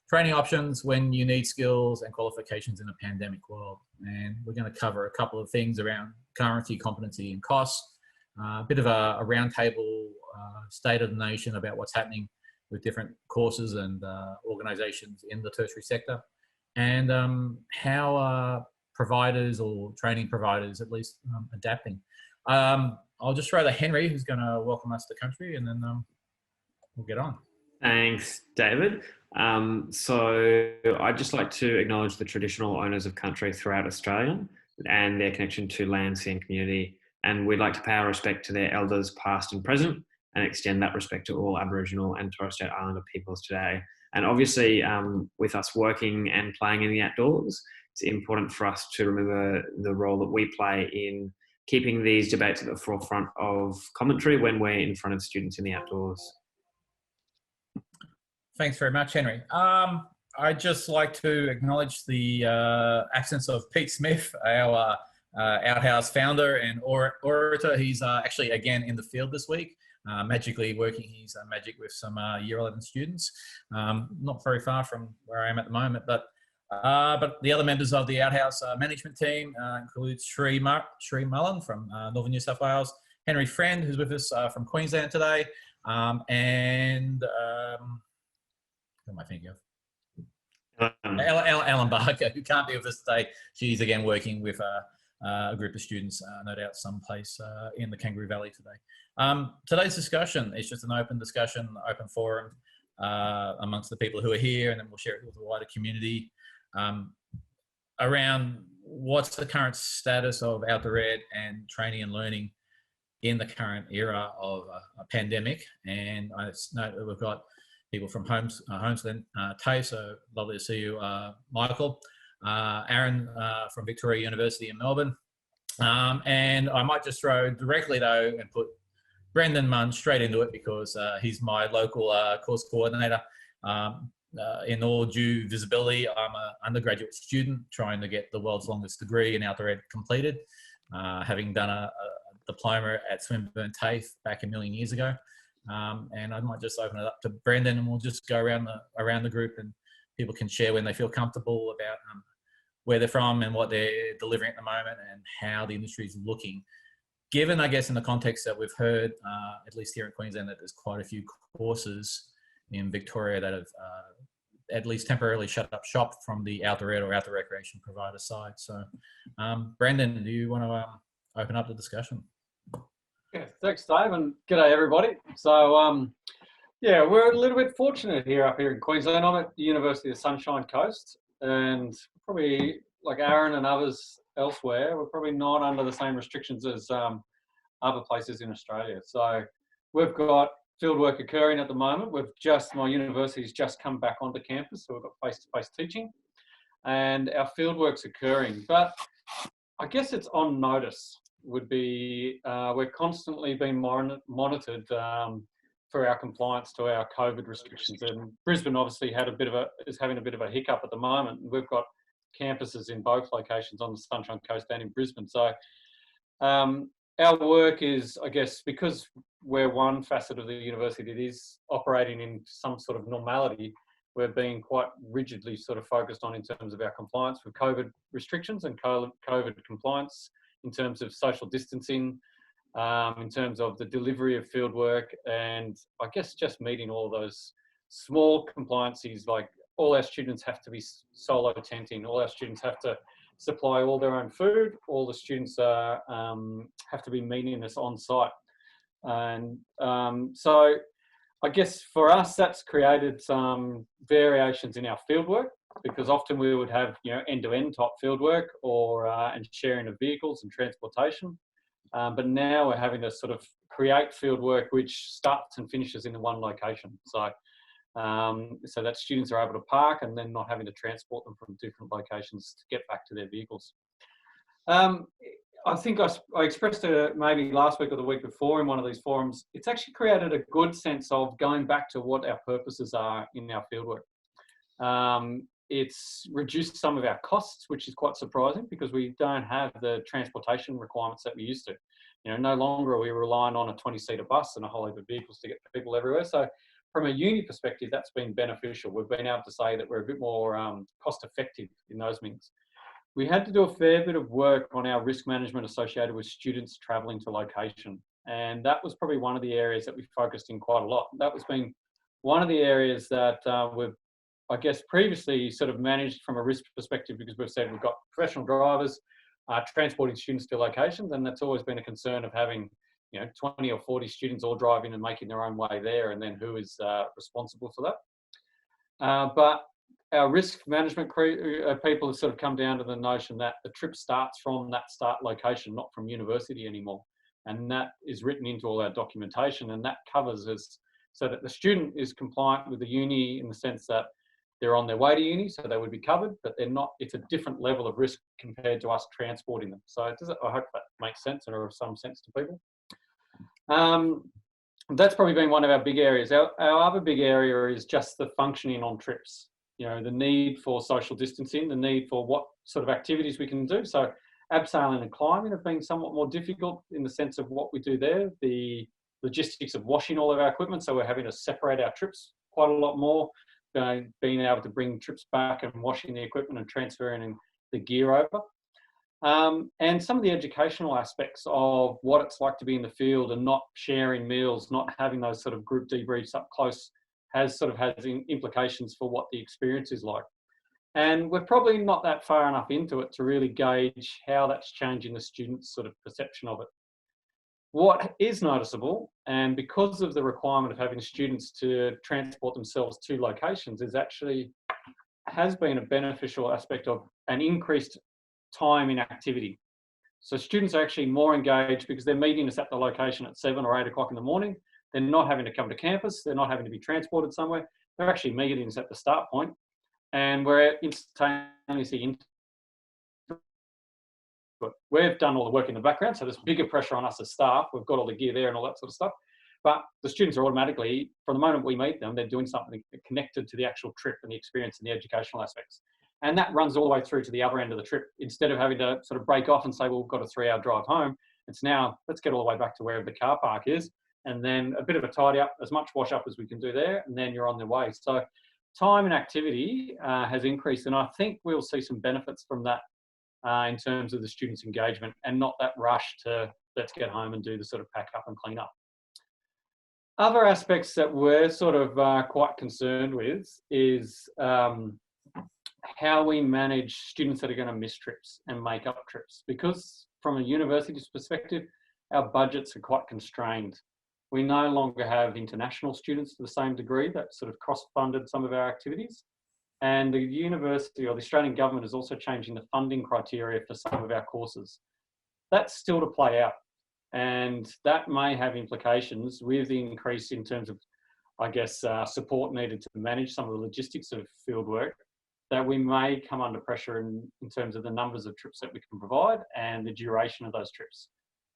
training options when you need skills and qualifications in a pandemic world. And we're going to cover a couple of things around currency, competency and costs, a bit of a roundtable state of the nation about what's happening with different courses and organisations in the tertiary sector, and how providers or training providers at least adapting. I'll just throw to Henry, who's going to welcome us to country, and then we'll get on. Thanks, David. So I'd just like to acknowledge the traditional owners of country throughout Australia and their connection to land, sea and community. And we'd like to pay our respect to their elders past and present, and extend that respect to all Aboriginal and Torres Strait Islander peoples today. And obviously, with us working and playing in the outdoors, it's important for us to remember the role that we play in keeping these debates at the forefront of commentary when we're in front of students in the outdoors. Thanks very much, Henry. I'd just like to acknowledge the absence of Pete Smith, our Outhaus founder and orator. He's actually again in the field this week, magically working his magic with some year 11 students, not very far from where I am at the moment. But the other members of the Outhaus management team include Sri Mullen from Northern New South Wales, Henry Friend, who's with us from Queensland today, and who am I thinking of? Ellen Barker, who can't be with us today. She's again working with a group of students, no doubt someplace in the Kangaroo Valley today. Today's discussion is just an open discussion, open forum amongst the people who are here, and then we'll share it with the wider community around what's the current status of outdoor ed and training and learning in the current era of a pandemic. And I note that we've got people from Homestead, TAFE, so lovely to see you, Michael. Aaron from Victoria University in Melbourne. And I might just throw directly though and put Brendan Munn straight into it, because he's my local course coordinator. In all due visibility, I'm an undergraduate student trying to get the world's longest degree in outdoor ed completed, having done a diploma at Swinburne TAFE back a million years ago. And I might just open it up to Brendan, and we'll just go around the group, and people can share when they feel comfortable about where they're from and what they're delivering at the moment and how the industry is looking. Given, I guess, in the context that we've heard, at least here in Queensland, that there's quite a few courses in Victoria that have at least temporarily shut up shop from the outdoor ed or outdoor recreation provider side. So, Brendan, do you want to open up the discussion? Yeah, thanks, Dave, and g'day everybody. So, yeah, we're a little bit fortunate up here in Queensland. I'm at the University of Sunshine Coast, and probably like Aaron and others elsewhere, we're probably not under the same restrictions as other places in Australia. So we've got fieldwork occurring at the moment. My university's just come back onto campus, so we've got face-to-face teaching, and our fieldwork's occurring. But I guess it's on notice. Would be we're constantly being monitored for our compliance to our COVID restrictions, and Brisbane obviously is having a bit of a hiccup at the moment. We've got campuses in both locations on the Sunshine Coast and in Brisbane. So our work is, I guess, because we're one facet of the university that is operating in some sort of normality, we're being quite rigidly sort of focused on in terms of our compliance with COVID restrictions and COVID compliance, in terms of social distancing, in terms of the delivery of fieldwork, and I guess just meeting all those small compliances, like all our students have to be solo tenting, all our students have to supply all their own food, all the students have to be meeting us on site. And so I guess for us, that's created some variations in our fieldwork, because often we would have, end-to-end type fieldwork or and sharing of vehicles and transportation. But now we're having to sort of create fieldwork which starts and finishes in one location. So so that students are able to park and then not having to transport them from different locations to get back to their vehicles. I think I expressed it maybe last week or the week before in one of these forums. It's actually created a good sense of going back to what our purposes are in our fieldwork. It's reduced some of our costs, which is quite surprising, because we don't have the transportation requirements that we used to. No longer are we relying on a 20-seater bus and a whole heap of vehicles to get people everywhere. So from a uni perspective, that's been beneficial. We've been able to say that we're a bit more cost effective in those things. We had to do a fair bit of work on our risk management associated with students travelling to location. And that was probably one of the areas that we focused in quite a lot. That was been one of the areas that we've, I guess, previously sort of managed from a risk perspective, because we've said we've got professional drivers transporting students to locations, and that's always been a concern of having, you know, 20 or 40 students all driving and making their own way there, and then who is responsible for that. But our risk management people have sort of come down to the notion that the trip starts from that start location, not from university anymore. And that is written into all our documentation, and that covers us so that the student is compliant with the uni in the sense that they're on their way to uni, so they would be covered, but they're not, it's a different level of risk compared to us transporting them. So I hope that makes sense or of some sense to people. That's probably been one of our big areas. Our other big area is just the functioning on trips. You know, the need for social distancing, the need for what sort of activities we can do. So abseiling and climbing have been somewhat more difficult in the sense of what we do there. The logistics of washing all of our equipment, so we're having to separate our trips quite a lot more. Being able to bring trips back and washing the equipment and transferring the gear over. And some of the educational aspects of what it's like to be in the field and not sharing meals, not having those sort of group debriefs up close has implications for what the experience is like. And we're probably not that far enough into it to really gauge how that's changing the students' sort of perception of it. What is noticeable, and because of the requirement of having students to transport themselves to locations, has been a beneficial aspect of an increased time in activity. So students are actually more engaged because they're meeting us at the location at 7 or 8 o'clock in the morning. They're not having to come to campus. They're not having to be transported somewhere. They're actually meeting us at the start point, and we're instantaneously but we've done all the work in the background, so there's bigger pressure on us as staff. We've got all the gear there and all that sort of stuff. But the students are automatically, from the moment we meet them, they're doing something connected to the actual trip and the experience and the educational aspects. And that runs all the way through to the other end of the trip. Instead of having to sort of break off and say, well, we've got a 3-hour drive home, it's now, let's get all the way back to wherever the car park is, and then a bit of a tidy up, as much wash up as we can do there, and then you're on the way. So time and activity has increased, and I think we'll see some benefits from that in terms of the students' engagement, and not that rush to let's get home and do the sort of pack up and clean up. Other aspects that we're sort of quite concerned with is how we manage students that are going to miss trips and make up trips, because from a university's perspective, our budgets are quite constrained. We no longer have international students to the same degree that sort of cross-funded some of our activities. And the university or the Australian government is also changing the funding criteria for some of our courses. That's still to play out. And that may have implications with the increase in terms of, I guess, support needed to manage some of the logistics of fieldwork, that we may come under pressure in terms of the numbers of trips that we can provide and the duration of those trips.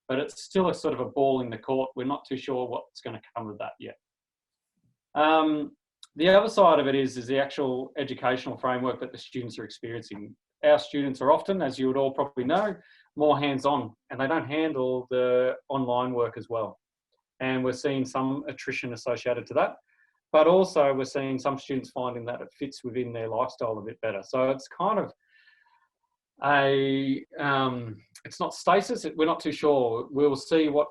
But it's still a sort of a ball in the court. We're not too sure what's going to come of that yet. The other side of it is the actual educational framework that the students are experiencing. Our students are often, as you would all probably know, more hands-on, and they don't handle the online work as well. And we're seeing some attrition associated to that, but also we're seeing some students finding that it fits within their lifestyle a bit better. So it's kind of it's not stasis. We're not too sure. We'll see what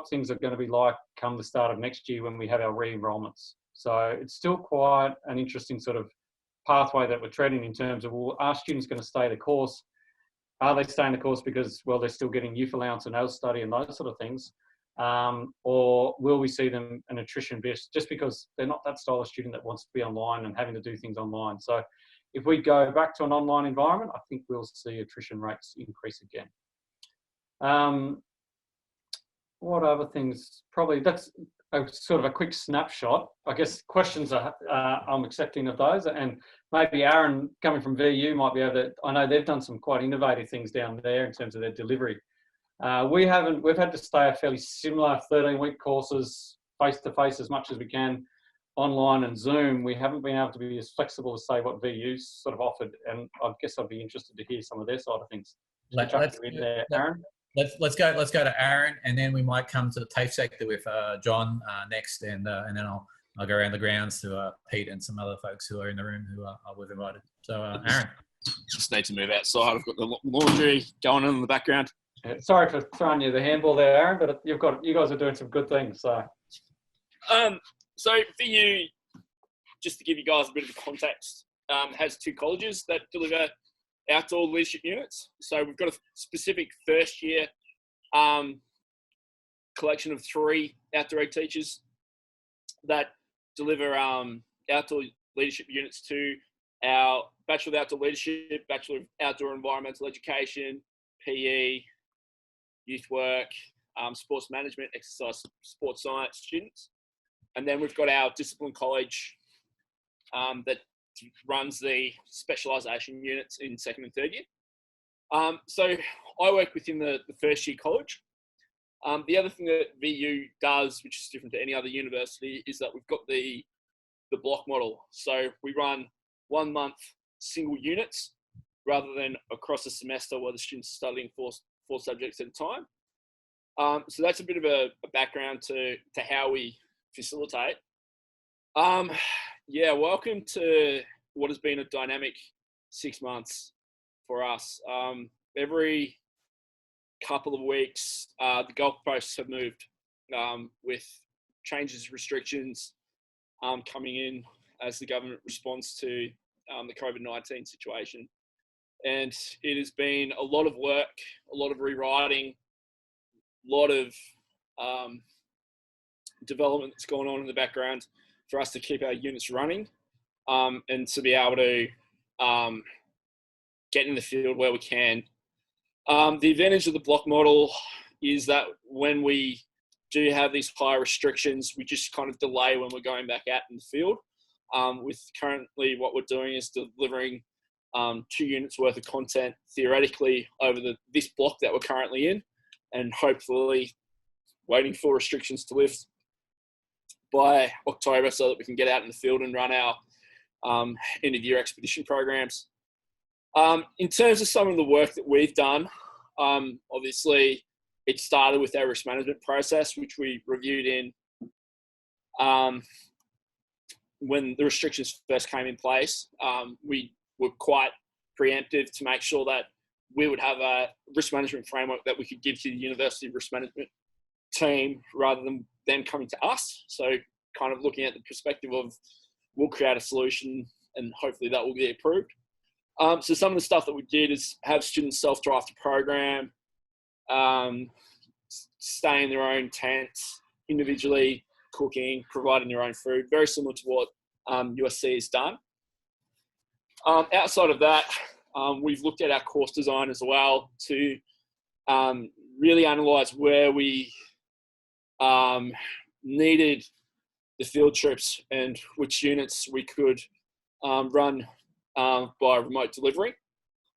things are going to be like come the start of next year when we have our re-enrollments. So it's still quite an interesting sort of pathway that we're treading in terms of, well, are students going to stay the course? Are they staying the course because, well, they're still getting youth allowance and ALS study and those sort of things? Or will we see them an attrition just because they're not that style of student that wants to be online and having to do things online? So if we go back to an online environment, I think we'll see attrition rates increase again. What other things? Probably that's a sort of a quick snapshot. I guess questions are I'm accepting of those, and maybe Aaron, coming from VU, might be able to. I know they've done some quite innovative things down there in terms of their delivery. We've had to stay a fairly similar 13-week courses face to face as much as we can, online and Zoom. We haven't been able to be as flexible as say what VU's sort of offered, and I guess I'd be interested to hear some of their side of things. Aaron. Let's go to Aaron, and then we might come to the TAFE sector with John next, and then I'll I'll go around the grounds to Pete and some other folks who are in the room who we've invited. So, Aaron. Just need to move outside. I've got the laundry going on in the background. Sorry for throwing you the handball there, Aaron, but you guys are doing some good things. So for you, just to give you guys a bit of context, has 2 colleges that deliver outdoor leadership units. So we've got a specific first year collection of 3 outdoor ed teachers that deliver outdoor leadership units to our Bachelor of Outdoor Leadership, Bachelor of Outdoor Environmental Education, PE, youth work, sports management, exercise, sports science students. And then we've got our discipline college that runs the specialisation units in 2nd and 3rd year. So I work within the first year college. The other thing that VU does, which is different to any other university, is that we've got the block model. So we run 1 month single units rather than across a semester where the students are studying 4 subjects at a time. So that's a bit of a background to how we facilitate. Yeah, welcome to what has been a dynamic 6 months for us. Every couple of weeks, the goalposts have moved with changes, restrictions coming in as the government responds to the Covid-19 situation. And it has been a lot of work, a lot of rewriting, a lot of development that's going on in the background for us to keep our units running and to be able to get in the field where we can. The advantage of the block model is that when we do have these higher restrictions, we just kind of delay when we're going back out in the field. With currently what we're doing is delivering 2 units worth of content theoretically over this block that we're currently in, and hopefully waiting for restrictions to lift by October so that we can get out in the field and run our end of year expedition programs. In terms of some of the work that we've done, obviously it started with our risk management process, which we reviewed in when the restrictions first came in place. We were quite preemptive to make sure that we would have a risk management framework that we could give to the university risk management team rather than them coming to us. So kind of looking at the perspective of we'll create a solution and hopefully that will be approved. So some of the stuff that we did is have students self-draft a program, stay in their own tents, individually cooking, providing their own food, very similar to what USC has done. Outside of that, we've looked at our course design as well to really analyse where we needed the field trips and which units we could run by remote delivery.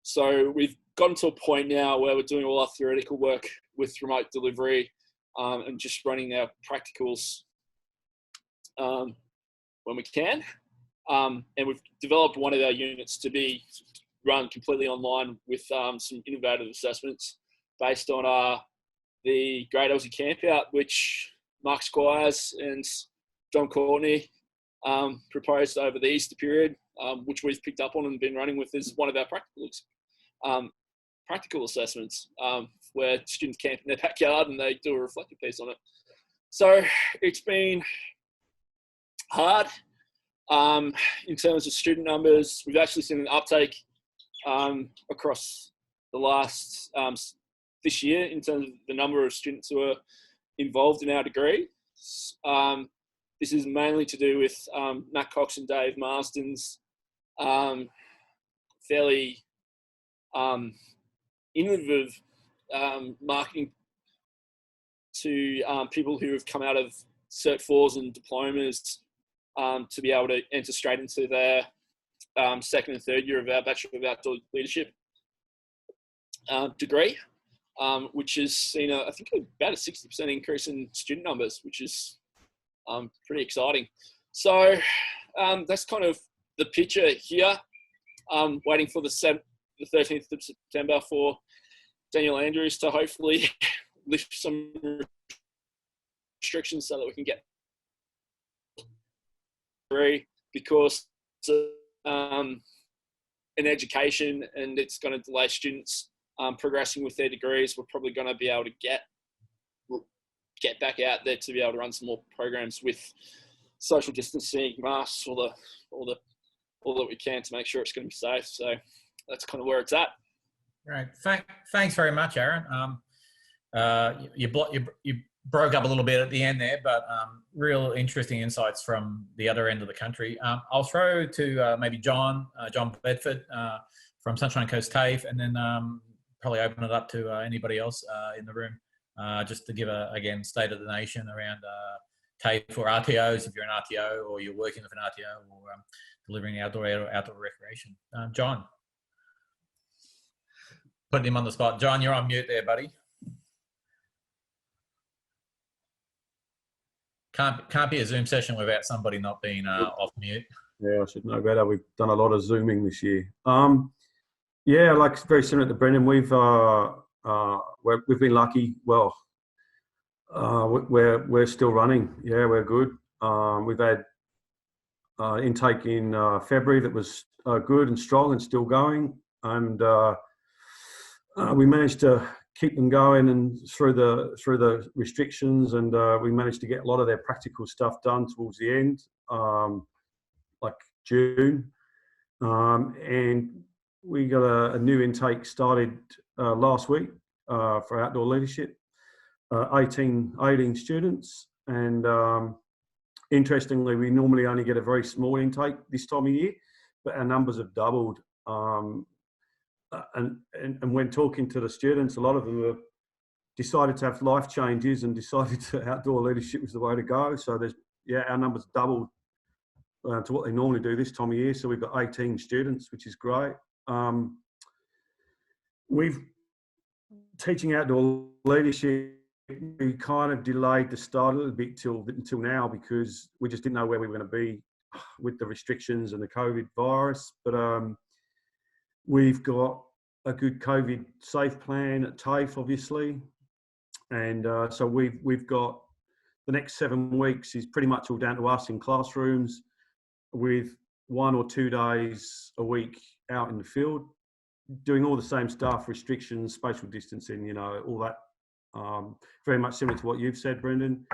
So we've gotten to a point now where we're doing all our theoretical work with remote delivery and just running our practicals when we can. And we've developed one of our units to be run completely online with some innovative assessments based on the Great Aussie Campout, which Mark Squires and John Courtney proposed over the Easter period, which we've picked up on and been running with as one of our practical assessments, where students camp in their backyard and they do a reflective piece on it. So it's been hard in terms of student numbers. We've actually seen an uptake across the last this year in terms of the number of students who are involved in our degree. This is mainly to do with Nat Cox and Dave Marsden's fairly innovative marketing to people who have come out of Cert 4s and diplomas to be able to enter straight into their second and third year of our Bachelor of Outdoor Leadership degree, which has seen, I think, about a 60% increase in student numbers, which is pretty exciting. So that's kind of the picture here. Waiting for the 13th of September for Daniel Andrews to hopefully lift some restrictions so that we can get. degree because in education, and it's going to delay students progressing with their degrees. We're probably going to be able to get back out there to be able to run some more programs with social distancing, masks, all that we can to make sure it's going to be safe. So that's kind of where it's at. Right. Thanks very much, Aaron. You broke up a little bit at the end there, but real interesting insights from the other end of the country. I'll throw to maybe John Bedford from Sunshine Coast TAFE, and then probably open it up to anybody else in the room, just to give again state of the nation around TAFE or RTOs if you're an RTO or you're working with an RTO or delivering outdoor recreation. John, putting him on the spot. John, you're on mute there, buddy. Can't be a Zoom session without somebody not being off mute. Yeah, I should know better. We've done a lot of Zooming this year. Yeah, like very similar to Brendan, we've been lucky. Well, we're still running. Yeah, we're good. We've had intake in February that was good and strong and still going, and we managed to keep them going and through the restrictions, and we managed to get a lot of their practical stuff done towards the end, like June, and we got a new intake started last week for outdoor leadership, 18 students, and interestingly, we normally only get a very small intake this time of year, but our numbers have doubled. And when talking to the students, a lot of them have decided to have life changes and decided to outdoor leadership was the way to go. So our numbers doubled to what they normally do this time of year. So we've got 18 students, which is great. We've teaching outdoor leadership. We kind of delayed the start a little bit until now because we just didn't know where we were going to be with the restrictions and the COVID virus. But we've got a good COVID safe plan at TAFE, obviously, and so we've got the next 7 weeks is pretty much all down to us in classrooms, with 1 or 2 days a week out in the field, doing all the same stuff, restrictions, spatial distancing, all that. Very much similar to what you've said, Brendan.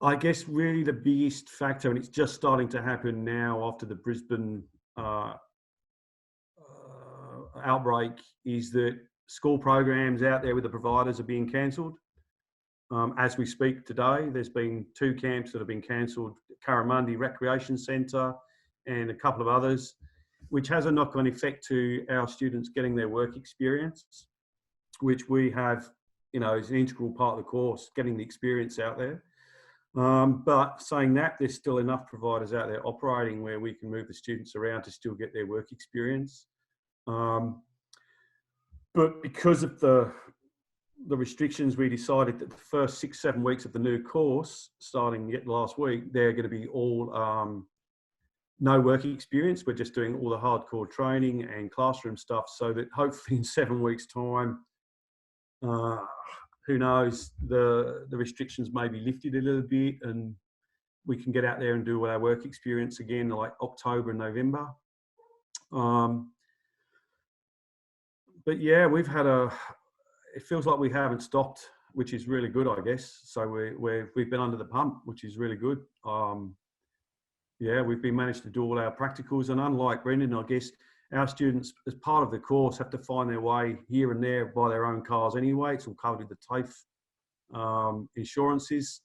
I guess really the biggest factor, and it's just starting to happen now after the Brisbane outbreak, is that school programs out there with the providers are being cancelled. As we speak today, there's been 2 camps that have been cancelled, Currimundi Recreation Centre and a couple of others, which has a knock-on effect to our students getting their work experience, which we have, is an integral part of the course, getting the experience out there. But saying that, there's still enough providers out there operating where we can move the students around to still get their work experience. But because of the restrictions, we decided that the first 6-7 weeks of the new course, starting yet last week, they're going to be all no work experience. We're just doing all the hardcore training and classroom stuff, so that hopefully in 7 weeks' time, who knows, the restrictions may be lifted a little bit and we can get out there and do our work experience again, like October and November. But yeah, we've had it feels like we haven't stopped, which is really good, I guess. So we've been under the pump, which is really good. Yeah, we've been managed to do all our practicals, and unlike Brendan, I guess our students, as part of the course, have to find their way here and there by their own cars anyway. It's all covered with the TAFE insurances.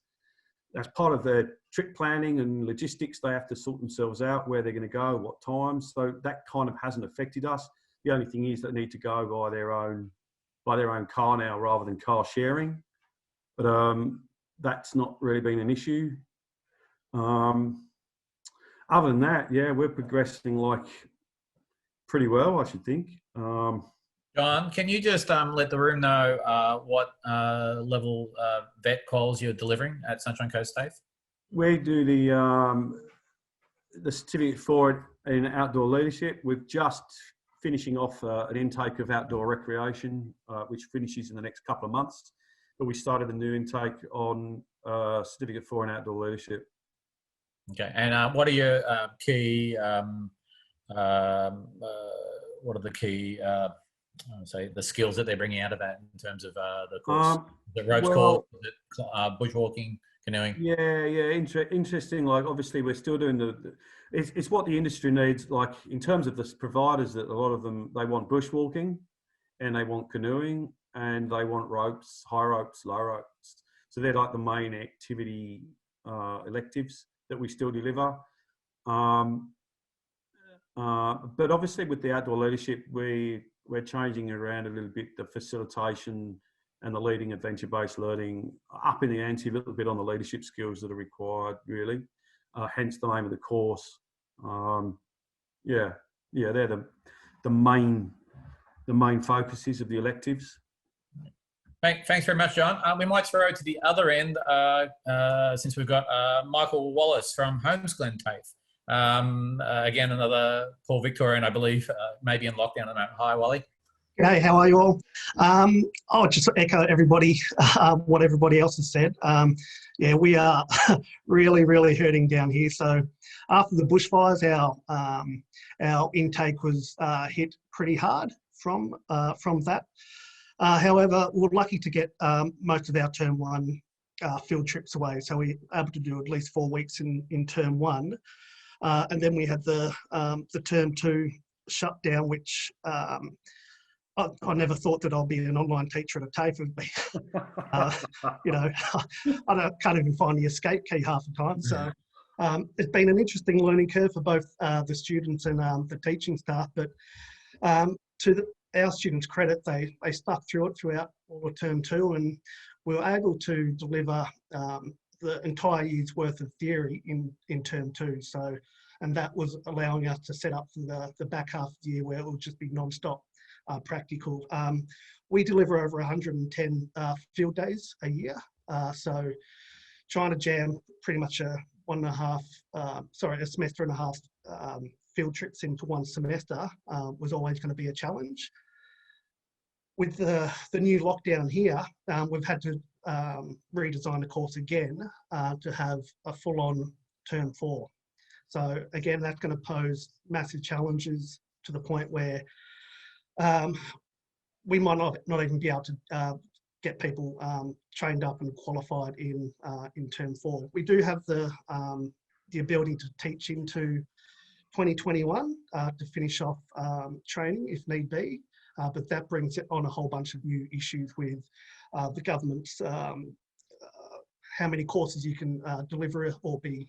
As part of their trip planning and logistics, they have to sort themselves out where they're going to go, what times. So that kind of hasn't affected us. The only thing is they need to go by their own car now rather than car sharing. But that's not really been an issue. Other than that, yeah, we're progressing pretty well, I should think. John, can you just let the room know what level vet quals you're delivering at Sunshine Coast TAFE? We do the certificate for it in outdoor leadership. We're just finishing off an intake of outdoor recreation, which finishes in the next couple of months. But we started the new intake on certificate for an outdoor leadership. Okay, and what are your key? What are the key? Say the skills that they're bringing out of that in terms of the course. The ropes course, bushwalking, canoeing. Yeah. Interesting. Like, obviously, we're still doing it's what the industry needs. Like, in terms of the providers, that a lot of them, they want bushwalking, and they want canoeing, and they want ropes, high ropes, low ropes. So they're like the main activity electives that we still deliver. But obviously, with the outdoor leadership, we're changing around a little bit the facilitation and the leading adventure-based learning, up in the ante a little bit on the leadership skills that are required, really. Hence the name of the course. They're the main focuses of the electives. Thanks very much, John. We might throw to the other end since we've got Michael Wallace from Holmesglen TAFE. Again, another Paul Victorian, I believe, maybe in lockdown at the moment. Hi, Wally. Hey, how are you all? I'll just echo everybody, what everybody else has said. We are really, really hurting down here. So after the bushfires, our intake was hit pretty hard from that. However, we're lucky to get most of our term one field trips away. So we were able to do at least 4 weeks in term one. And then we had the term two shutdown, which I never thought that I'll be an online teacher at a TAFE. I can't even find the escape key half the time. So it's been an interesting learning curve for both the students and the teaching staff. But to our students' credit, they stuck through it throughout all of term two, and we were able to deliver the entire year's worth of theory in term two. So, and that was allowing us to set up for the back half of the year where it will just be non-stop practical. We deliver over 110 field days a year. So trying to jam pretty much a semester and a half field trips into one semester was always going to be a challenge. With the new lockdown here, we've had to redesign the course again to have a full-on term four. So again, that's going to pose massive challenges to the point where we might not even be able to get people trained up and qualified in term four. We do have the ability to teach into 2021 to finish off training if need be, but that brings it on a whole bunch of new issues with the government's how many courses you can deliver or be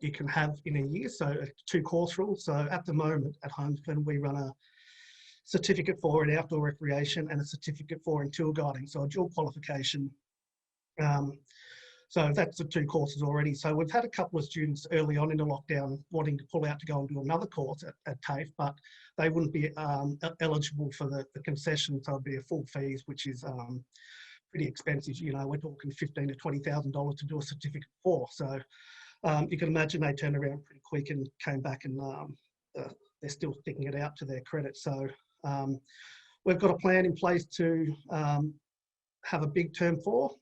you can have in a year. So 2 course rules. So at the moment at Holmesglen, we run a certificate for in outdoor recreation and a certificate for in tour guiding. So a dual qualification. So that's the 2 courses already. So we've had a couple of students early on in the lockdown wanting to pull out to go and do another course at TAFE, but they wouldn't be eligible for the concession. So it'd be a full fees, which is pretty expensive. You know, we're talking $15,000 to $20,000 to do a certificate for. So you can imagine they turned around pretty quick and came back, and they're still sticking it out to their credit. So we've got a plan in place to have a big term 4.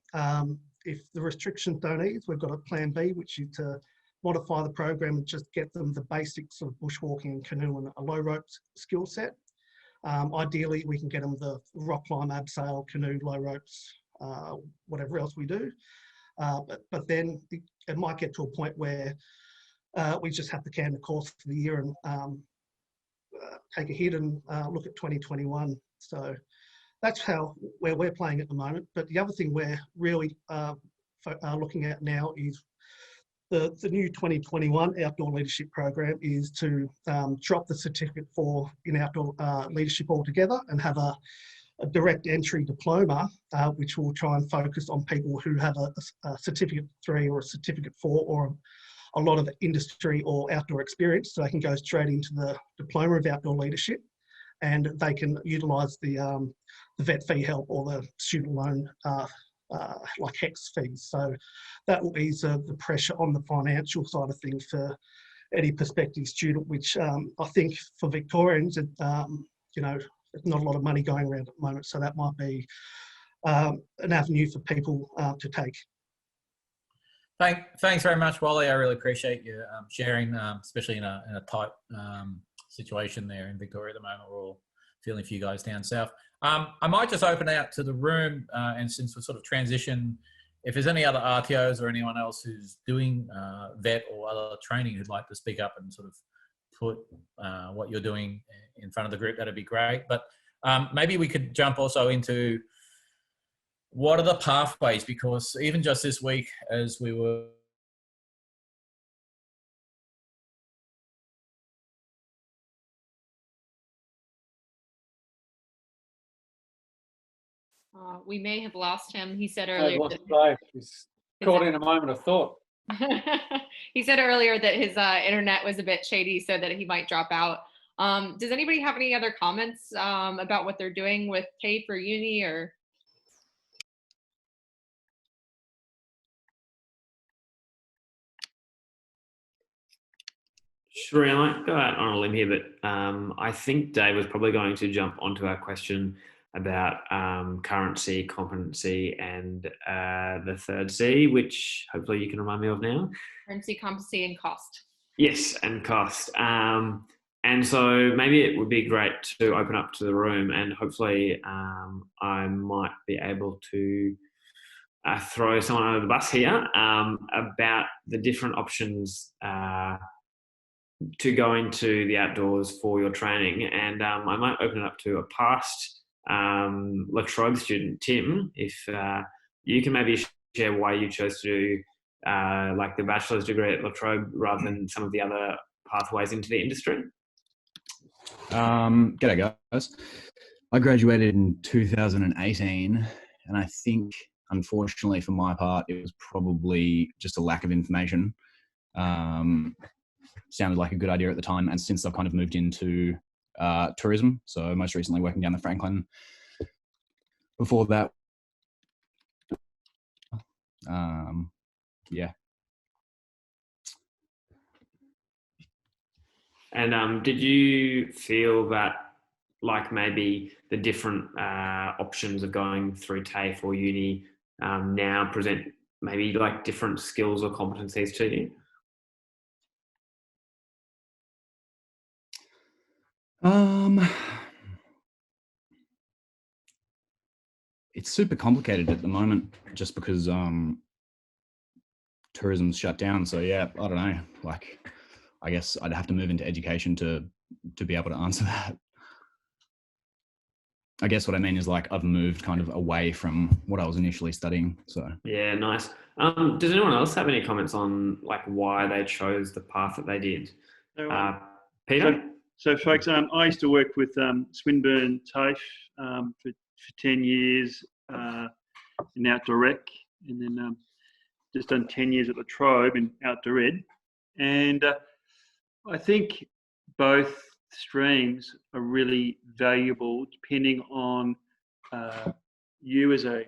If the restrictions don't ease, we've got a plan B, which is to modify the program and just get them the basics of bushwalking and canoe and a low ropes skill set. Ideally, we can get them the rock climb, abseil, canoe, low ropes, whatever else we do. But then it might get to a point where we just have to can the course for the year and take a hit and look at 2021. So that's where we're playing at the moment. But the other thing we're really looking at now is the new 2021 outdoor leadership program is to drop the certificate for in outdoor leadership altogether and have a direct entry diploma, which will try and focus on people who have a certificate 3 or a certificate 4 or a lot of industry or outdoor experience, so they can go straight into the diploma of outdoor leadership, and they can utilise the vet fee help or the student loan like HEX fees. So that will ease the pressure on the financial side of things for any prospective student, which I think for Victorians, you know, there's not a lot of money going around at the moment, so that might be an avenue for people to take. Thanks very much, Wally. I really appreciate you sharing, especially in a tight situation there in Victoria at the moment. We're all feeling for you guys down south. I might just open out to the room, and since we're sort of transition, if there's any other RTOs or anyone else who's doing vet or other training who'd like to speak up and sort of put what you're doing in front of the group, that'd be great. But maybe we could jump also into what are the pathways, because even just this week as we were we may have lost him. He said I've earlier. lost Dave. He's caught in a moment of thought. He said earlier that his internet was a bit shady, so that he might drop out. Does anybody have any other comments about what they're doing with TAFE or uni or? Sure, I might go out on a limb here, but I think Dave was probably going to jump onto our question about currency, competency, and the third C, which hopefully you can remind me of now. Currency, competency, and cost. Yes, and cost. And so maybe it would be great to open up to the room, and hopefully I might be able to throw someone under the bus here about the different options to go into the outdoors for your training. And I might open it up to a past La Trobe student, Tim, if you can maybe share why you chose to do like the bachelor's degree at La Trobe rather than some of the other pathways into the industry. G'day guys. I graduated in 2018, and I think unfortunately for my part it was probably just a lack of information. Sounded like a good idea at the time, and since I've kind of moved into tourism, so most recently working down the Franklin. Before that, yeah. And did you feel that like maybe the different options of going through TAFE or uni now present maybe like different skills or competencies to you? It's super complicated at the moment just because tourism's shut down. So yeah, I don't know. Like, I guess I'd have to move into education to be able to answer that. I guess what I mean is like I've moved kind of away from what I was initially studying. So yeah, nice. Does anyone else have any comments on like why they chose the path that they did? Peter? So folks, I used to work with Swinburne TAFE for 10 years in outdoor rec, and then just done 10 years at La Trobe in outdoor ed. And I think both streams are really valuable depending on you as a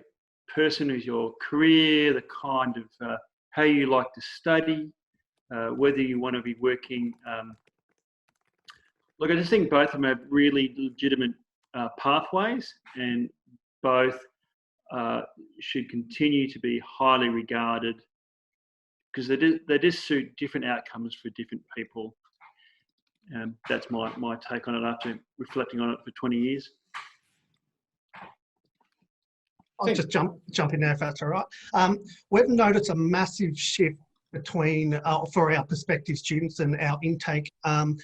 person, as your career, the kind of how you like to study, whether you want to be working. Look, I just think both of them have really legitimate pathways, and both should continue to be highly regarded because they just suit different outcomes for different people. That's my take on it after reflecting on it for 20 years. I'll just jump in there if that's all right. We've noticed a massive shift between for our prospective students and our intake. 10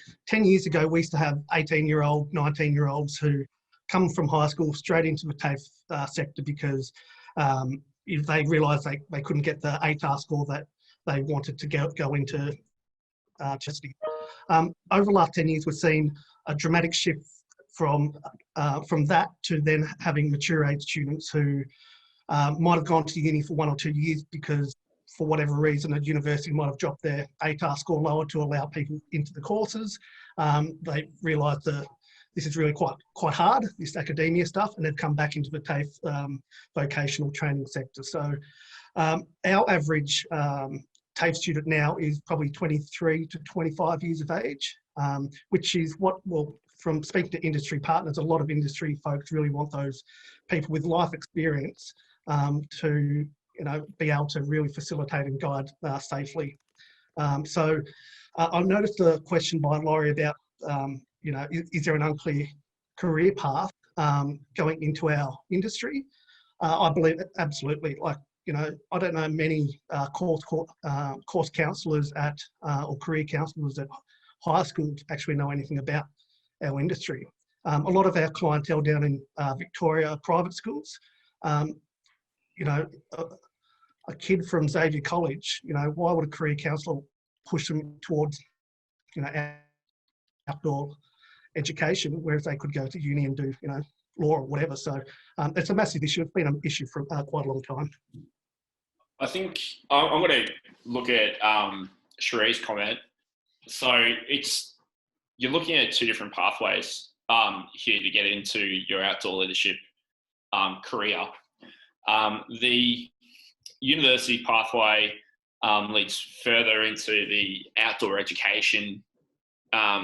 years ago, we used to have 18-year-old, 19-year-olds who come from high school straight into the TAFE sector because if they realised they couldn't get the ATAR score that they wanted to go into university. Over the last 10 years, we've seen a dramatic shift from that to then having mature age students who might have gone to uni for 1 or 2 years because for whatever reason, a university might have dropped their ATAR score lower to allow people into the courses. They realised that this is really quite hard, this academia stuff, and they've come back into the TAFE vocational training sector. So our average TAFE student now is probably 23 to 25 years of age, which is from speaking to industry partners, a lot of industry folks really want those people with life experience to be able to really facilitate and guide safely. So I noticed a question by Laurie about, is there an unclear career path going into our industry? I believe absolutely. Like, I don't know many course counsellors at or career counsellors at high schools actually know anything about our industry. A lot of our clientele down in Victoria private schools, a kid from Xavier College, why would a career counsellor push them towards, outdoor education, whereas they could go to uni and do, law or whatever. So it's a massive issue. It's been an issue for quite a long time. I think I'm going to look at Cherie's comment. So you're looking at two different pathways here to get into your outdoor leadership career. The university pathway leads further into the outdoor education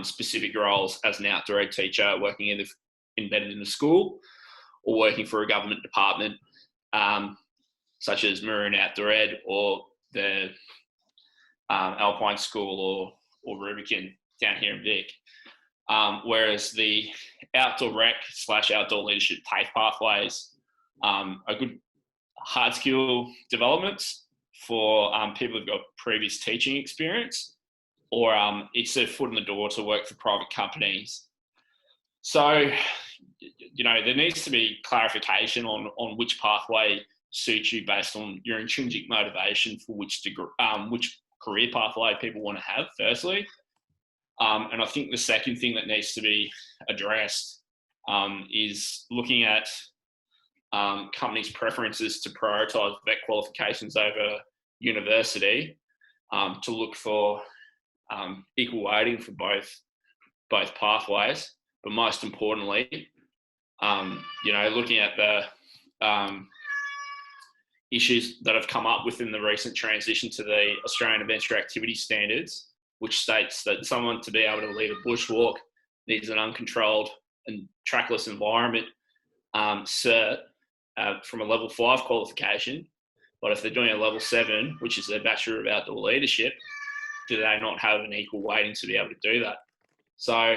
specific roles as an outdoor ed teacher, working embedded in the school or working for a government department, such as Maroon Outdoor Ed or the Alpine School or Rubicon down here in Vic. Whereas the outdoor rec / outdoor leadership TAFE pathways are good hard skill developments for people who've got previous teaching experience, or it's a foot in the door to work for private companies. So, there needs to be clarification on which pathway suits you based on your intrinsic motivation for which career pathway people want to have, firstly. And I think the second thing that needs to be addressed is looking at companies' preferences to prioritise vet qualifications over university, to look for equal weighting for both pathways. But most importantly, looking at the issues that have come up within the recent transition to the Australian Adventure Activity Standards, which states that someone to be able to lead a bushwalk needs an uncontrolled and trackless environment cert from a level 5 qualification. But if they're doing a level 7, which is a Bachelor of Outdoor Leadership, do they not have an equal weighting to be able to do that? So,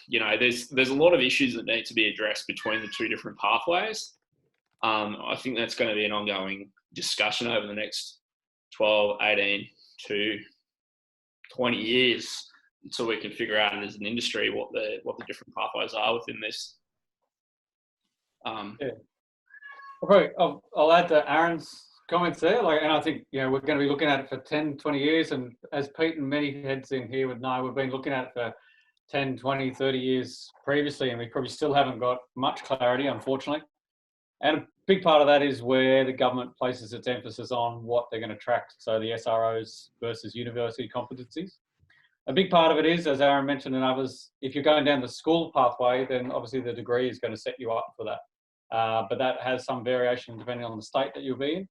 there's a lot of issues that need to be addressed between the two different pathways. I think that's going to be an ongoing discussion over the next 12, 18 to 20 years until we can figure out as an industry what the different pathways are within this. I'll add to Aaron's comments there. And I think we're going to be looking at it for 10, 20 years. And as Pete and many heads in here would know, we've been looking at it for 10, 20, 30 years previously, and we probably still haven't got much clarity, unfortunately. And a big part of that is where the government places its emphasis on what they're going to track. So the SROs versus university competencies. A big part of it is, as Aaron mentioned and others, if you're going down the school pathway, then obviously the degree is going to set you up for that. But that has some variation depending on the state that you'll be in.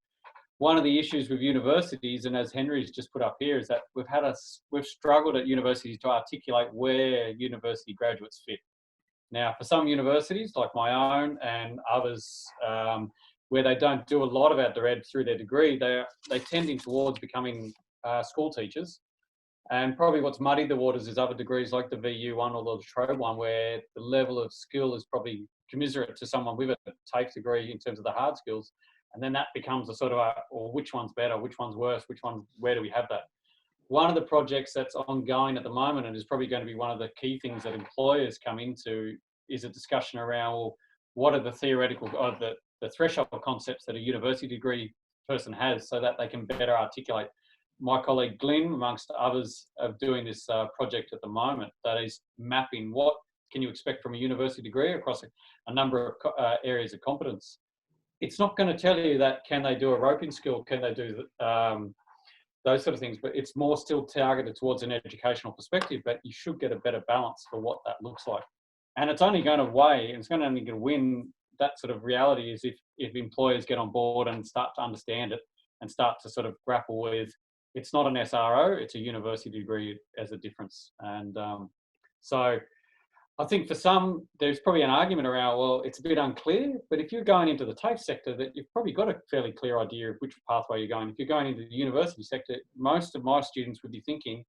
One of the issues with universities, and as Henry's just put up here, is that we've struggled at universities to articulate where university graduates fit. Now, for some universities, like my own and others, where they don't do a lot of outdoor ed through their degree, they're tending towards becoming school teachers. And probably what's muddied the waters is other degrees like the VU one or the Latrobe one, where the level of skill is probably commensurate to someone with a TAFE degree in terms of the hard skills. And then that becomes a sort of which one's better, which one's worse, where do we have that? One of the projects that's ongoing at the moment, and is probably going to be one of the key things that employers come into, is a discussion around, what are the theoretical, or the threshold concepts that a university degree person has, so that they can better articulate. My colleague Glyn, amongst others, are doing this project at the moment that is mapping what can you expect from a university degree across a number of areas of competence. It's not going to tell you that can they do a roping skill, can they do those sort of things, but it's more still targeted towards an educational perspective, but you should get a better balance for what that looks like. And it's only going to weigh, and it's only going to win that sort of reality is if employers get on board and start to understand it and start to sort of grapple with, it's not an SRO, it's a university degree as a difference. And so I think for some, there's probably an argument around, well, it's a bit unclear, but if you're going into the TAFE sector, that you've probably got a fairly clear idea of which pathway you're going. If you're going into the university sector, most of my students would be thinking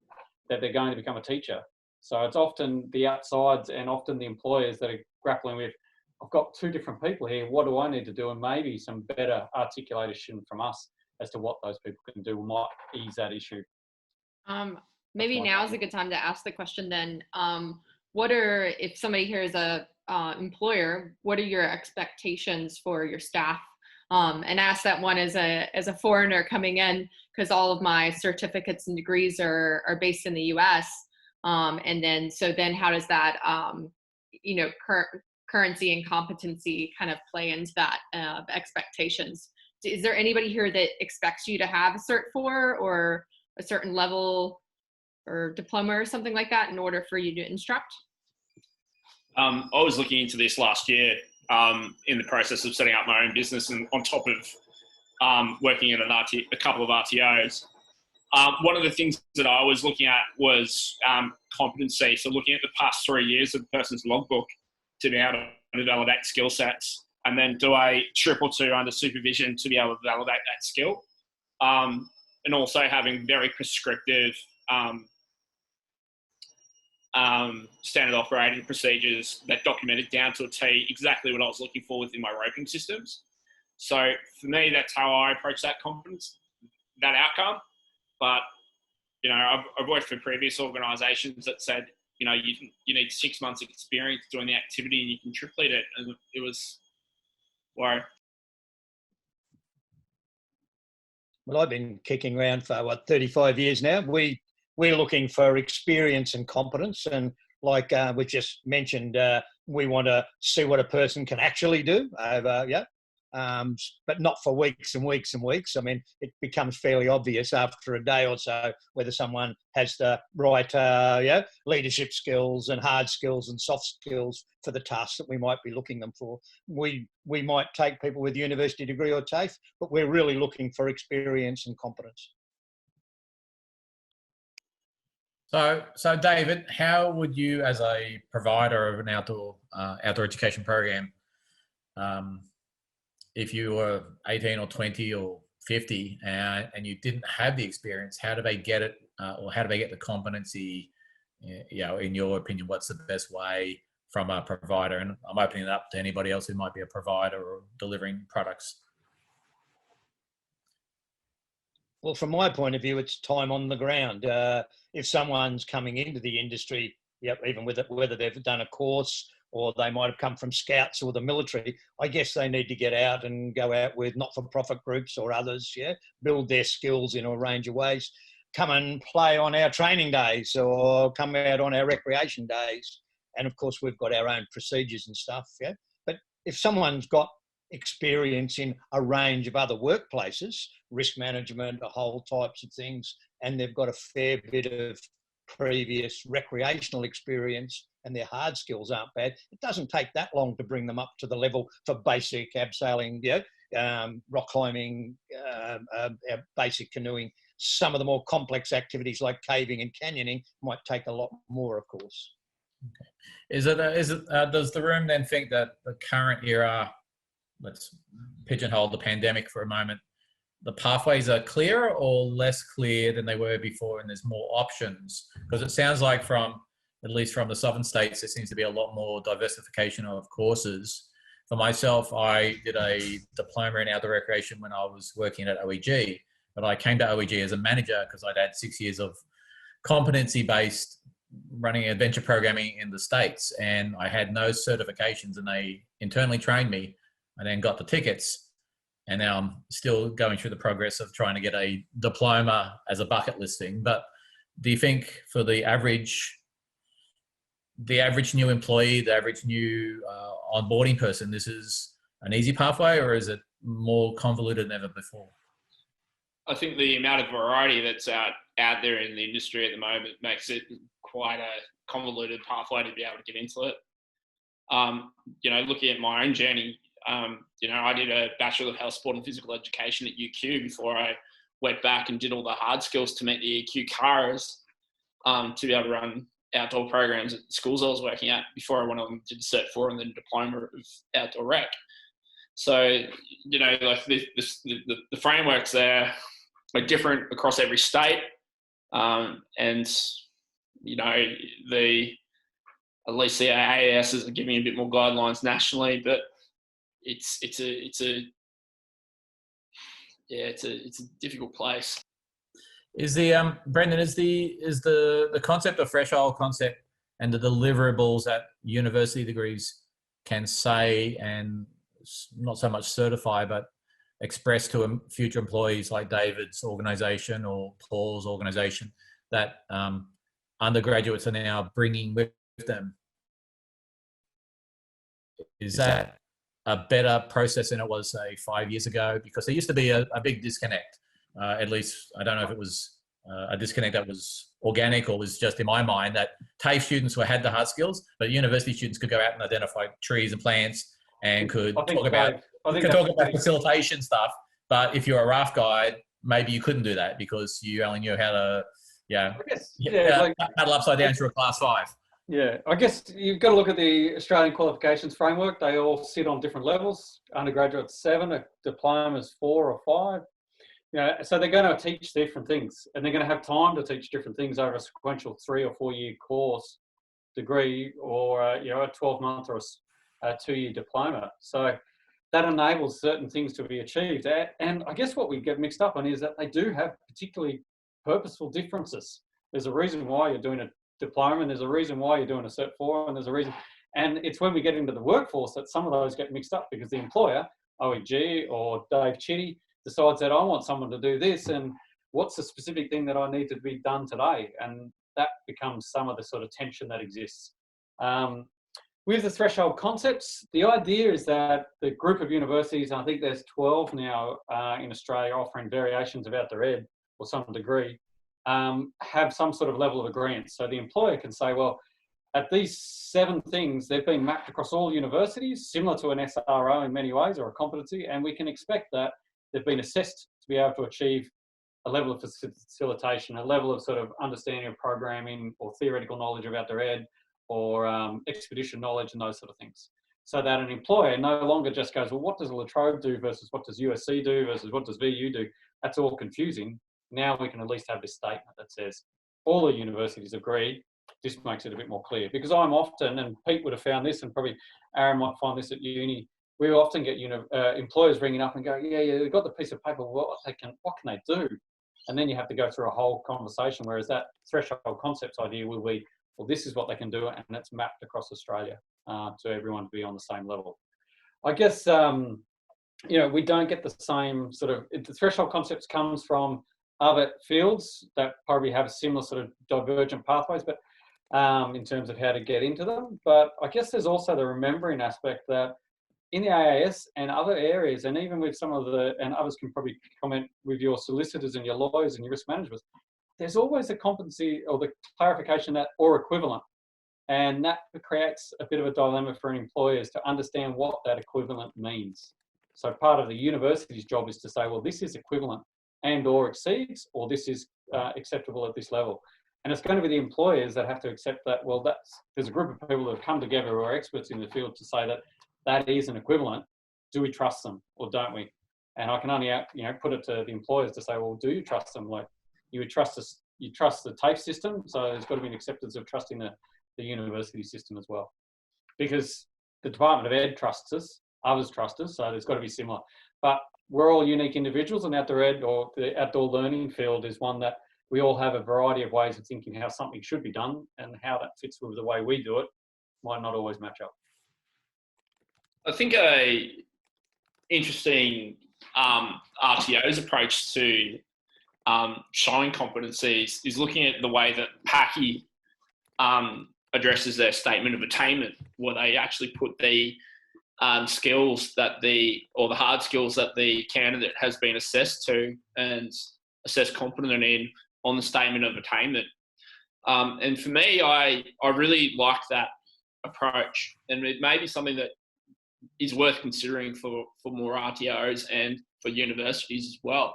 that they're going to become a teacher. So it's often the outsides and often the employers that are grappling with, I've got two different people here, what do I need to do? And maybe some better articulation from us as to what those people can do might ease that issue. Maybe now is a good time to ask the question then. If somebody here is a employer, what are your expectations for your staff? And ask that one as a foreigner coming in, because all of my certificates and degrees are based in the US. And then how does that, currency and competency kind of play into that expectations? Is there anybody here that expects you to have a Cert 4 or a certain level or diploma or something like that in order for you to instruct? I was looking into this last year in the process of setting up my own business, and on top of working at a couple of RTOs. One of the things that I was looking at was competency. So looking at the past 3 years of the person's logbook to be able to validate skill sets, and then do a 222 under supervision to be able to validate that skill. And also having very prescriptive standard operating procedures that documented down to a T exactly what I was looking for within my roping systems. So for me, that's how I approach that competence, that outcome. But, I've worked for previous organisations that said, you need 6 months experience doing the activity and you can complete it. And it was, wow. Well, I've been kicking around for 35 years now. We're looking for experience and competence, and like we just mentioned, we want to see what a person can actually do over, but not for weeks and weeks and weeks. I mean, it becomes fairly obvious after a day or so whether someone has the right leadership skills and hard skills and soft skills for the tasks that we might be looking them for. We might take people with a university degree or TAFE, but we're really looking for experience and competence. So David, how would you, as a provider of an outdoor education program, if you were 18 or 20 or 50 and you didn't have the experience, how do they get it, or how do they get the competency? In your opinion, what's the best way from a provider? And I'm opening it up to anybody else who might be a provider or delivering products. Well, from my point of view, it's time on the ground. If someone's coming into the industry, even with it, whether they've done a course or they might have come from scouts or the military, I guess they need to get out and go out with not-for-profit groups or others, build their skills in a range of ways. Come and play on our training days or come out on our recreation days. And of course, we've got our own procedures and stuff, But if someone's got experience in a range of other workplaces, risk management, a whole types of things, and they've got a fair bit of previous recreational experience and their hard skills aren't bad, it doesn't take that long to bring them up to the level for basic abseiling, rock climbing, basic canoeing. Some of the more complex activities like caving and canyoning might take a lot more, of course. Okay. Does the room then think that the current era, let's pigeonhole the pandemic for a moment, the pathways are clearer or less clear than they were before, and there's more options? Because it sounds like at least from the southern states, there seems to be a lot more diversification of courses. For myself, I did a diploma in outdoor recreation when I was working at OEG, but I came to OEG as a manager because I'd had 6 years of competency-based running adventure programming in the States, and I had no certifications, and they internally trained me. I then got the tickets, and now I'm still going through the progress of trying to get a diploma as a bucket list thing. But do you think for the average new employee, the average new onboarding person, this is an easy pathway, or is it more convoluted than ever before? I think the amount of variety that's out there in the industry at the moment makes it quite a convoluted pathway to be able to get into it. Looking at my own journey, I did a Bachelor of Health, Sport and Physical Education at UQ before I went back and did all the hard skills to meet the EQ CARAs to be able to run outdoor programs at the schools I was working at before I went on to the Cert 4 and then diploma of outdoor rec. So, you know, like the frameworks there are different across every state. And, you know, at least the AAS is giving a bit more guidelines nationally, but it's a difficult place. Is the Brendan, is the concept of threshold concept and the deliverables that university degrees can say and not so much certify but express to future employees like David's organisation or Paul's organisation that undergraduates are now bringing with them? Is that a better process than it was, say, 5 years ago? Because there used to be a big disconnect. At least, I don't know if it was a disconnect that was organic or was just in my mind, that TAFE students had the hard skills, but university students could go out and identify trees and plants and could talk about facilitation stuff. But if you're a raft guide, maybe you couldn't do that because you only knew how to, paddle upside down through a class 5. Yeah, I guess you've got to look at the Australian qualifications framework. They all sit on different levels. Undergraduate's 7, a diploma's 4 or 5. You know, so they're going to teach different things, and they're going to have time to teach different things over a sequential 3 or 4 year course degree, or a 12-month or a 2-year diploma. So that enables certain things to be achieved. And I guess what we get mixed up on is that they do have particularly purposeful differences. There's a reason why you're doing a diploma, and there's a reason why you're doing a Cert 4, and there's a reason. And it's when we get into the workforce that some of those get mixed up, because the employer, OEG or Dave Chitty, decides that I want someone to do this, and what's the specific thing that I need to be done today? And that becomes some of the sort of tension that exists. With the threshold concepts, the idea is that the group of universities, I think there's 12 now in Australia offering variations of outdoor ed or some degree, have some sort of level of agreement. So the employer can say, well, at these 7 things, they've been mapped across all universities, similar to an SRO in many ways, or a competency, and we can expect that they've been assessed to be able to achieve a level of facilitation, a level of sort of understanding of programming or theoretical knowledge of outdoor ed, or expedition knowledge and those sort of things. So that an employer no longer just goes, well, what does La Trobe do versus what does USC do versus what does VU do? That's all confusing. Now we can at least have this statement that says all the universities agree. This makes it a bit more clear, because I'm often, and Pete would have found this, and probably Aaron might find this at uni, we often get employers ringing up and go, yeah, they've got the piece of paper, what can they do? And then you have to go through a whole conversation, whereas that threshold concepts idea will be, well, this is what they can do, and it's mapped across Australia to everyone to be on the same level. I guess, we don't get the same sort of, the threshold concepts comes from other fields that probably have similar sort of divergent pathways, but in terms of how to get into them. But I guess there's also the remembering aspect that in the AAS and other areas, and even with some of and others can probably comment with your solicitors and your lawyers and your risk managers, there's always a competency or the clarification that or equivalent. And that creates a bit of a dilemma for employers to understand what that equivalent means. So part of the university's job is to say, well, this is equivalent and or exceeds, or this is acceptable at this level. And it's going to be the employers that have to accept that, well, there's a group of people that have come together who are experts in the field to say that that is an equivalent. Do we trust them or don't we? And I can only put it to the employers to say, well, do you trust them? Like, you would trust us, you trust the TAFE system, so there's got to be an acceptance of trusting the university system as well. Because the Department of Ed trusts us, others trust us, so there's got to be similar. But we're all unique individuals, and outdoor ed, or the outdoor learning field, is one that we all have a variety of ways of thinking how something should be done, and how that fits with the way we do it might not always match up. I think a interesting RTO's approach to showing competencies is looking at the way that PACI addresses their statement of attainment, where they actually put the skills that the hard skills that the candidate has been assessed to and assessed competent in on the statement of attainment. And for me, I really like that approach, and it may be something that is worth considering for more RTOs and for universities as well.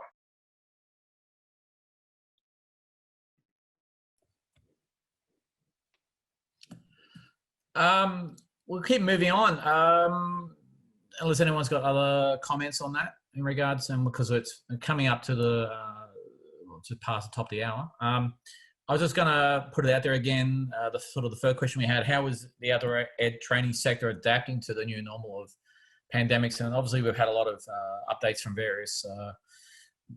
We'll keep moving on. Unless anyone's got other comments on that in regards, and because it's coming up to the just past the top of the hour. I was just going to put it out there again. The first question we had: how was the outdoor ed training sector adapting to the new normal of pandemics? And obviously, we've had a lot of updates from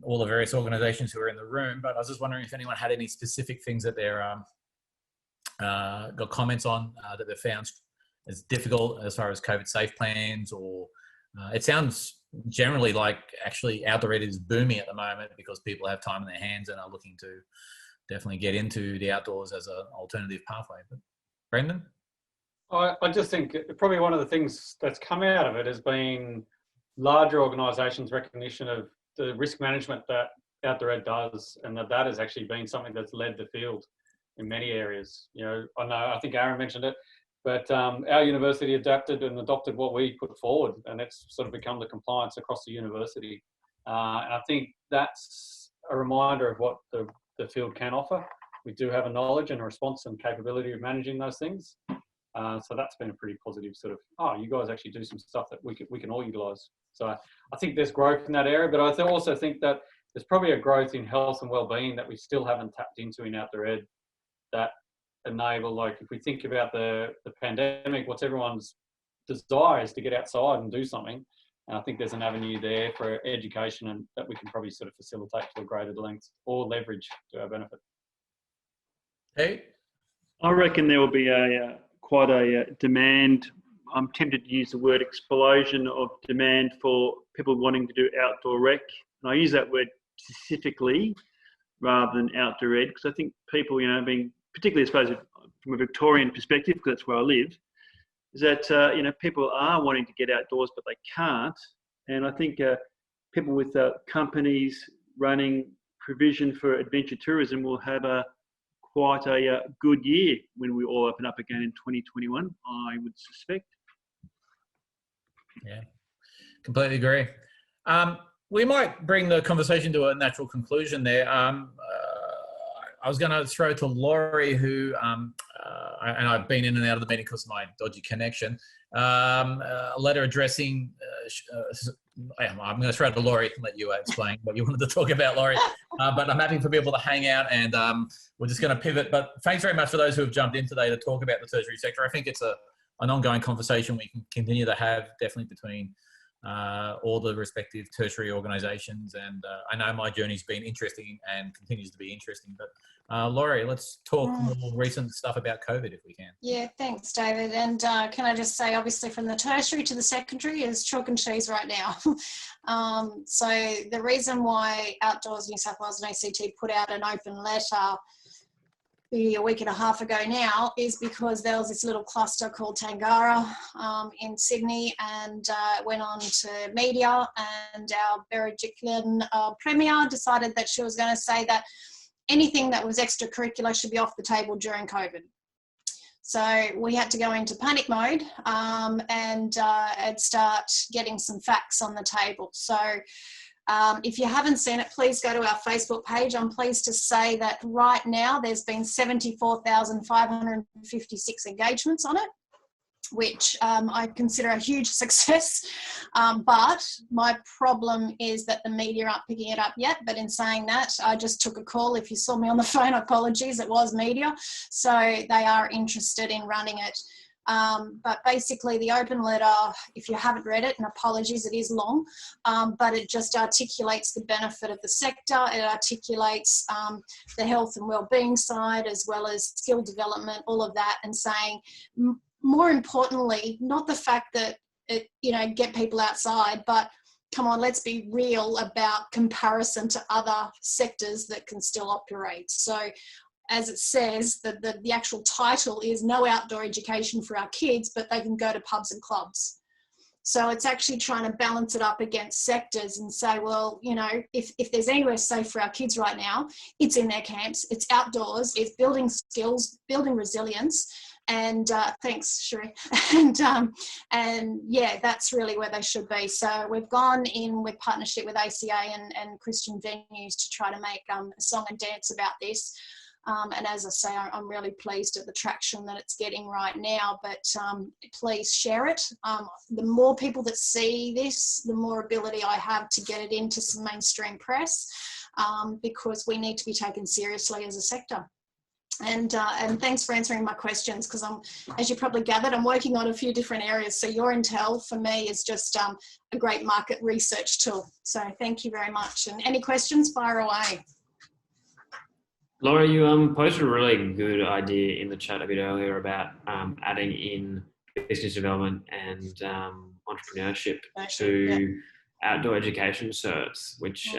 all the various organisations who are in the room. But I was just wondering if anyone had any specific things that they're got comments on that they found as difficult as far as COVID safe plans, or it sounds generally like actually outdoor ed is booming at the moment because people have time in their hands and are looking to definitely get into the outdoors as an alternative pathway. But Brendan? I just think probably one of the things that's come out of it has been larger organisations' recognition of the risk management that outdoor ed does, and that has actually been something that's led the field in many areas. You know, I think Aaron mentioned it, but our university adapted and adopted what we put forward, and it's sort of become the compliance across the university. And I think that's a reminder of what the field can offer. We do have a knowledge and a response and capability of managing those things. So that's been a pretty positive sort of, you guys actually do some stuff that we can all utilise. So I think there's growth in that area, but I also think that there's probably a growth in health and wellbeing that we still haven't tapped into in outdoor ed that enable, like if we think about the pandemic, what's everyone's desire is to get outside and do something. And I think there's an avenue there for education and that we can probably sort of facilitate to a greater length or leverage to our benefit. Hey? I reckon there will be quite a demand. I'm tempted to use the word explosion of demand for people wanting to do outdoor rec. And I use that word specifically rather than outdoor ed, because I think people, being particularly, I suppose, from a Victorian perspective, because that's where I live, is that, people are wanting to get outdoors, but they can't. And I think people with companies running provision for adventure tourism will have quite a good year when we all open up again in 2021, I would suspect. Yeah, completely agree. We might bring the conversation to a natural conclusion there. I was going to throw to Laurie, who, and I've been in and out of the meeting because of my dodgy connection, a letter addressing, I'm going to throw to Laurie and let you explain what you wanted to talk about, Laurie. But I'm happy for people to hang out, and we're just going to pivot. But thanks very much for those who have jumped in today to talk about the tertiary sector. I think it's an ongoing conversation we can continue to have, definitely between all the respective tertiary organisations. And I know my journey's been interesting and continues to be interesting. But Laurie, let's talk more recent stuff about COVID if we can. Yeah, thanks, David. And can I just say, obviously, from the tertiary to the secondary is chalk and cheese right now. So the reason why Outdoors New South Wales and ACT put out an open letter a week and a half ago now is because there was this little cluster called Tangara in Sydney, and it went on to media, and our Berejiklian Premier decided that she was going to say that anything that was extracurricular should be off the table during COVID. So we had to go into panic mode and start getting some facts on the table. So if you haven't seen it, please go to our Facebook page. I'm pleased to say that right now there's been 74,556 engagements on it, which I consider a huge success. But my problem is that the media aren't picking it up yet. But in saying that, I just took a call. If you saw me on the phone, apologies, it was media. So they are interested in running it. But basically the open letter, if you haven't read it, and apologies, it is long, but it just articulates the benefit of the sector. It articulates the health and wellbeing side, as well as skill development, all of that, and saying, more importantly, not the fact that it, get people outside, but come on, let's be real about comparison to other sectors that can still operate. So as it says, the actual title is No Outdoor Education for Our Kids, but they can go to pubs and clubs. So it's actually trying to balance it up against sectors and say, well, if there's anywhere safe for our kids right now, it's in their camps, it's outdoors, it's building skills, building resilience. And thanks, Sheree. And yeah, that's really where they should be. So we've gone in with partnership with ACA and Christian venues to try to make a song and dance about this. And as I say, I'm really pleased at the traction that it's getting right now, but please share it. The more people that see this, the more ability I have to get it into some mainstream press, because we need to be taken seriously as a sector. And thanks for answering my questions, because as you probably gathered, I'm working on a few different areas. So your intel for me is just a great market research tool. So thank you very much. And any questions, fire away. Laura, you posted a really good idea in the chat a bit earlier about adding in business development and entrepreneurship to outdoor education certs, which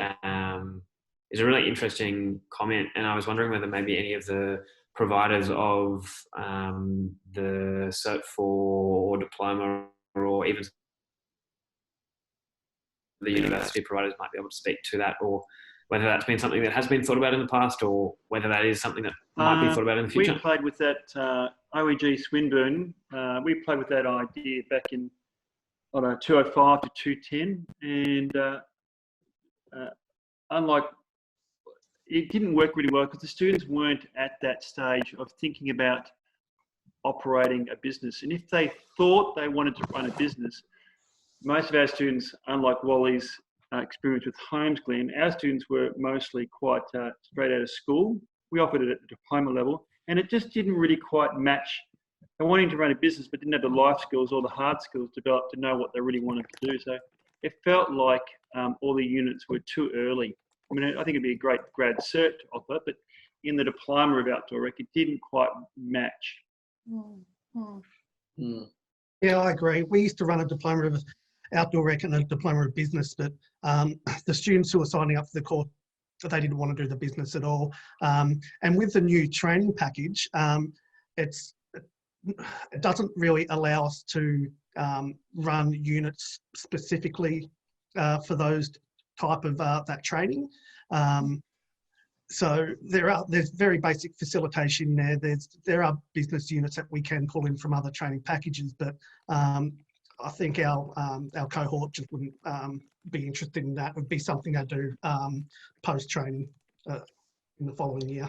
is a really interesting comment. And I was wondering whether maybe any of the providers of the cert for or diploma, or even the university providers, might be able to speak to that, or whether that's been something that has been thought about in the past, or whether that is something that might be thought about in the future. We played with that OEG Swinburne. We played with that idea back in 205 to 210, and unlike, it didn't work really well because the students weren't at that stage of thinking about operating a business. And if they thought they wanted to run a business, most of our students, unlike Wally's experience with Holmes Glen, our students were mostly quite straight out of school. We offered it at the diploma level, and it just didn't really quite match. They wanted to run a business but didn't have the life skills or the hard skills developed to know what they really wanted to do. So it felt like all the units were too early. I mean, I think it'd be a great grad cert to offer, but in the diploma of outdoor rec, it didn't quite match. Yeah, I agree. We used to run a diploma of outdoor rec and a diploma of business, but the students who were signing up for the course, they didn't want to do the business at all. And with the new training package, it doesn't really allow us to run units specifically for those type of that training. So there's very basic facilitation there. There are business units that we can pull in from other training packages, but I think our cohort just wouldn't be interested in that. It would be something I do post training in the following year.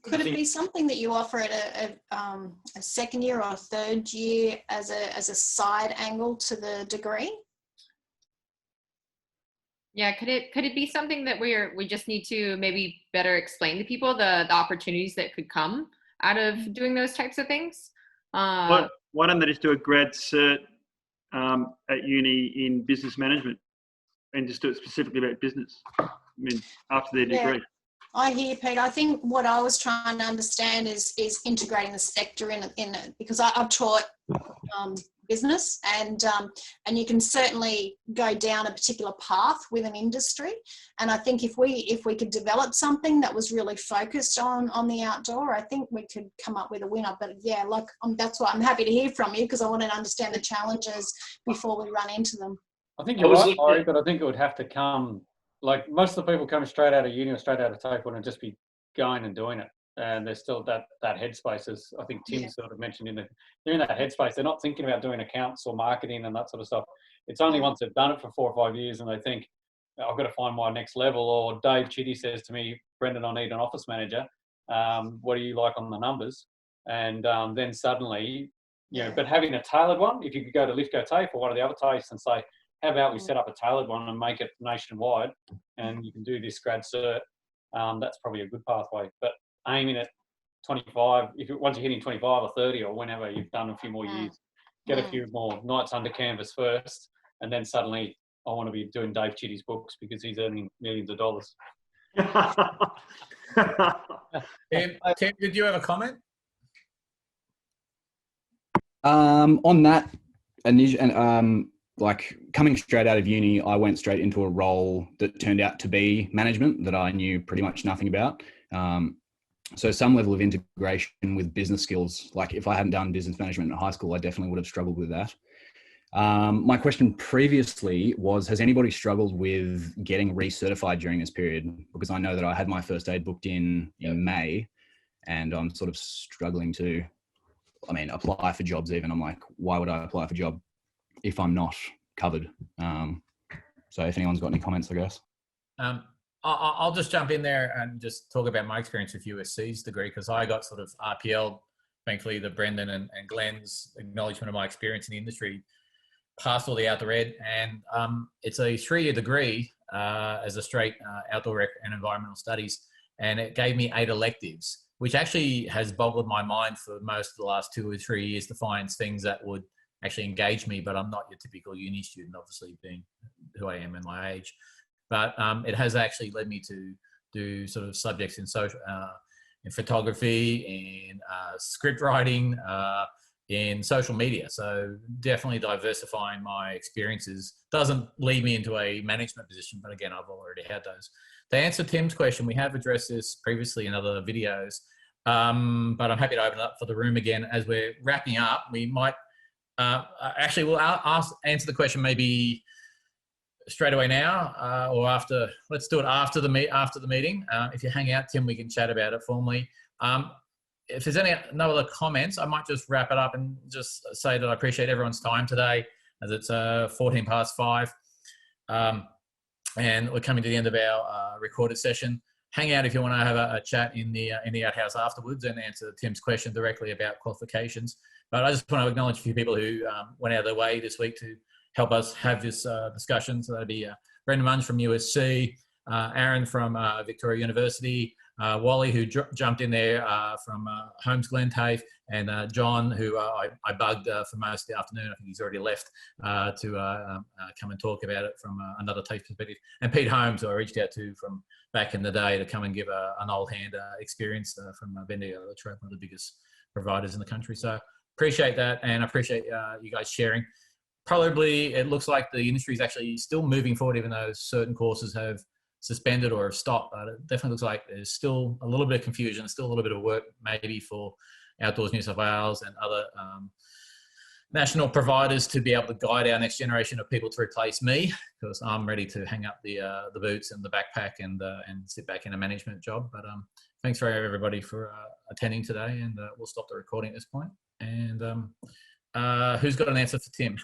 Could it be something that you offer at a second year or a third year as a side angle to the degree? Yeah, could it be something that we just need to maybe better explain to people the opportunities that could come out of doing those types of things? Why don't they just do a grad cert at uni in business management and just do it specifically about business? I mean, after their degree. I hear, Pete. I think what I was trying to understand is integrating the sector in it, because I've taught business, and you can certainly go down a particular path with an industry. And I think if we could develop something that was really focused on the outdoor, I think we could come up with a winner. But yeah, that's why I'm happy to hear from you, because I want to understand the challenges before we run into them. I think you're right, Laurie, but I think it would have to come, like most of the people coming straight out of uni or straight out of TAFE want to just be going and doing it. And there's still that headspace, as I think Tim sort of mentioned, they're in that headspace. They're not thinking about doing accounts or marketing and that sort of stuff. It's only once they've done it for 4 or 5 years and they think, I've got to find my next level. Or Dave Chitty says to me, Brendan, I need an office manager. What do you like on the numbers? And then suddenly, but having a tailored one, if you could go to Lithgow TAFE or one of the other TAFEs and say, how about we set up a tailored one and make it nationwide, and you can do this grad cert, that's probably a good pathway. But aiming at 25, once you're hitting 25 or 30 or whenever you've done a few more years, get a few more nights under canvas first, and then suddenly I want to be doing Dave Chitty's books because he's earning millions of dollars. Tim, did you have a comment? On that, like coming straight out of uni, I went straight into a role that turned out to be management that I knew pretty much nothing about. So some level of integration with business skills, like if I hadn't done business management in high school, I definitely would have struggled with that. My question previously was, has anybody struggled with getting recertified during this period? Because I know that I had my first aid booked in May, and I'm sort of struggling to, apply for jobs even. I'm like, why would I apply for a job if I'm not covered? So if anyone's got any comments, I guess. I'll just jump in there and just talk about my experience with USC's degree, because I got sort of RPL, thankfully, the Brendan and Glenn's acknowledgement of my experience in the industry, passed all the outdoor ed, and it's a 3-year degree as a straight outdoor rec and environmental studies, and it gave me 8 electives, which actually has boggled my mind for most of the last 2 or 3 years to find things that would actually engage me, but I'm not your typical uni student, obviously, being who I am in my age. But it has actually led me to do sort of subjects in social, in photography, in script writing, in social media. So definitely diversifying my experiences doesn't lead me into a management position, but again, I've already had those. To answer Tim's question, we have addressed this previously in other videos, but I'm happy to open it up for the room again. As we're wrapping up, we might, actually we'll answer the question maybe straight away now, or after. Let's do it after the meeting. If you hang out, Tim, we can chat about it formally. If there's no other comments, I might just wrap it up and just say that I appreciate everyone's time today, as it's 14 past 5, and we're coming to the end of our recorded session. Hang out if you want to have a chat in the Outhaus afterwards and answer Tim's question directly about qualifications. But I just want to acknowledge a few people who went out of their way this week to help us have this discussion. So that'd be Brendan Munge from USC, Aaron from Victoria University, Wally, who jumped in there from Holmes Glen TAFE, and John, who I bugged for most of the afternoon. I think he's already left to come and talk about it from another TAFE perspective. And Pete Holmes, who I reached out to from back in the day to come and give an old hand experience from Bendigo, one of the biggest providers in the country. So appreciate that, and I appreciate you guys sharing. Probably it looks like the industry is actually still moving forward, even though certain courses have suspended or have stopped. But it definitely looks like there's still a little bit of confusion, still a little bit of work maybe for Outdoors New South Wales and other national providers to be able to guide our next generation of people to replace me, because I'm ready to hang up the boots and the backpack and sit back in a management job. But thanks for everybody for attending today, and we'll stop the recording at this point. And who's got an answer for Tim?